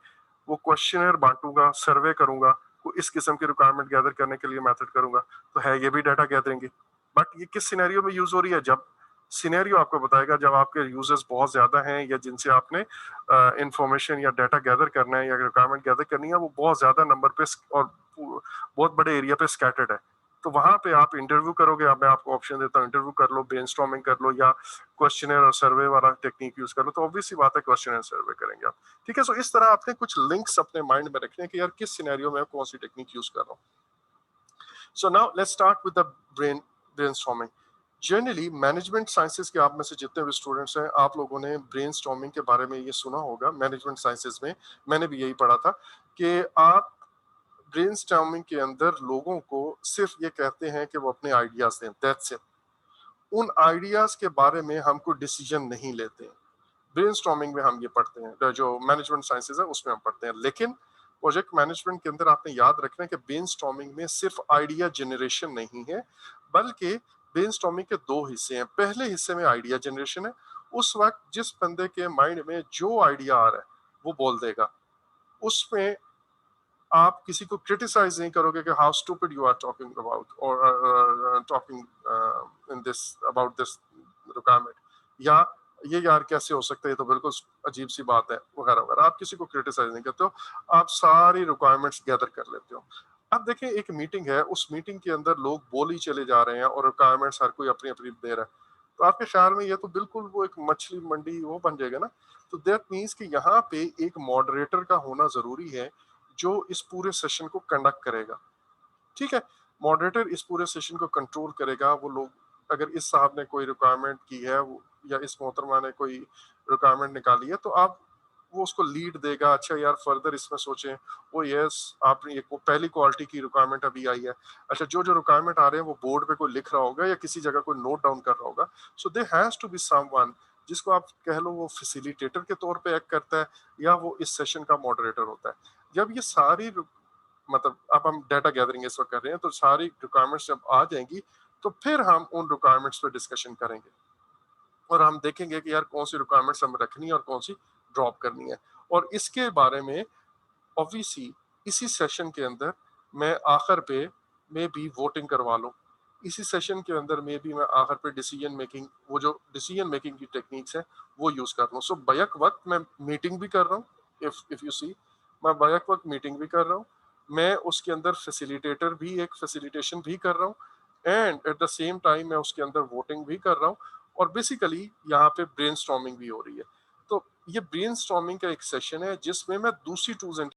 वो क्वेश्चनर बांटूंगा, सर्वे करूंगा, को इस किस्म की रिक्वायरमेंट गैदर करने के लिए मेथड करूंगा, तो है ये भी डाटा गैदरिंग। बट ये किस सिनेरियो में यूज हो रही है? जब सिनेरियो आपको बताएगा जब आपके यूजर्स बहुत ज्यादा हैं, या जिनसे आपने इंफॉर्मेशन या डाटा गैदर करना है या रिक्वायरमेंट गैदर करनी है, वो बहुत ज्यादा नंबर पे और बहुत बड़े एरिया पे स्कैटर्ड है, तो वहां पे आप इंटरव्यू करोगे। अब मैं आपको ऑप्शन देता हूँ, इंटरव्यू कर लो, ब्रेनस्टॉर्मिंग कर लो, या क्वेश्चनर और सर्वे वाला टेक्निक यूज कर लो, तो ऑब्वियस सी बात है क्वेश्चन एंड सर्वे करेंगे आप, ठीक है। सो इस तरह आपने कुछ लिंक्स अपने माइंड में रखने कि यार किस सिनेरियो में कौन सी टेक्निक यूज कर रहा हूँ। So now let's start with the brainstorming. Generally management sciences के आप में से जितने भी स्टूडेंट्स हैं, आप लोगों ने ब्रेनस्टॉर्मिंग के बारे में ये सुना होगा। मैनेजमेंट साइंसेज में मैंने भी यही पढ़ा था कि आप ब्रेनस्टॉर्मिंग के अंदर लोगों को सिर्फ ये कहते हैं कि वो अपने आइडियाज दें, दैट्स इट। उन आइडियाज के बारे में हम कोई डिसीजन नहीं लेते हैं। ब्रेनस्टॉर्मिंग में हम ये पढ़ते हैं, जो मैनेजमेंट साइंसेज है उसमें हम पढ़ते हैं, लेकिन प्रोजेक्ट मैनेजमेंट के अंदर आपने याद रखना है कि ब्रेनस्टॉर्मिंग में सिर्फ आइडिया जनरेशन नहीं है, बल्कि ब्रेनस्टॉर्मिंग के दो हिस्से हैं। पहले हिस्से में आइडिया जनरेशन है, उस वक्त जिस बंदे के माइंड में जो आइडिया आ रहा है वो बोल देगा, उसमें आप किसी को क्रिटिसाइज नहीं करोगे कि how stupid you are talking about, और talking in this about this requirement, या ये यार कैसे हो सकता है, ये तो बिल्कुल अजीब सी बात है, वगैरह वगैरह। आप किसी को क्रिटिसाइज नहीं करते हो, आप सारी रिक्वायरमेंट्स गैदर कर लेते हो। अब देखिए, एक मीटिंग है, उस मीटिंग के अंदर लोग बोल ही चले जा रहे हैं और रिक्वायरमेंट्स हर कोई अपनी अपनी दे रहा है, तो आपके ख्याल में ये तो बिल्कुल वो एक मछली मंडी वो बन जाएगा ना। तो दैट मीन्स कि यहाँ पे एक मॉडरेटर का होना जरूरी है, जो इस पूरे सेशन को कंडक्ट करेगा, ठीक है। मॉडरेटर इस पूरे सेशन को कंट्रोल करेगा। वो लोग, अगर इस साहब ने कोई रिक्वायरमेंट की है या इस मोहतरमा ने कोई रिक्वायरमेंट निकाली है, तो आप वो उसको लीड देगा, अच्छा यार फर्दर इसमें सोचें, ओ यस आपने ये पहली क्वालिटी की रिक्वायरमेंट अभी आई है, अच्छा जो जो रिक्वायरमेंट आ रहे हैं वो बोर्ड पे कोई लिख रहा होगा या किसी जगह कोई नोट डाउन कर रहा होगा। So they has to be someone जिसको आप कह लो वो फैसिलिटेटर के तौर पे एक्ट करता है या वो इस सेशन का मॉडरेटर होता है। जब ये सारी मतलब अब हम डाटा गैदरिंग इस वक्त कर रहे हैं तो सारी रिक्वायरमेंट्स जब आ जाएंगी तो फिर हम उन रिक्वायरमेंट्स पे डिस्कशन करेंगे और हम देखेंगे कि यार कौन सी रिक्वायरमेंट्स हमें रखनी है और कौन सी ड्रॉप करनी है। और इसके बारे में ऑब्वियसली इसी सेशन के अंदर मैं आखिर पे में भी वोटिंग करवा लूँ, इसी सेशन के अंदर में भी मैं आखिर पे डिसीजन मेकिंग, वो जो डिसीजन मेकिंग की टेक्निक्स है वो यूज कर लूँ। सो बैक वक्त मैं मीटिंग भी कर रहा हूँ, इफ यू सी मैं बैक वक्त मीटिंग भी कर रहा हूँ, मैं उसके अंदर फैसिलिटेटर भी एक फैसिलिटेशन भी कर रहा हूँ and at the same time मैं उसके अंदर वोटिंग भी कर रहा हूँ और बेसिकली यहाँ पे ब्रेनस्टॉर्मिंग भी हो रही है। तो ये ब्रेनस्टॉर्मिंग का एक सेशन है जिसमें मैं दूसरी टूल्स एंड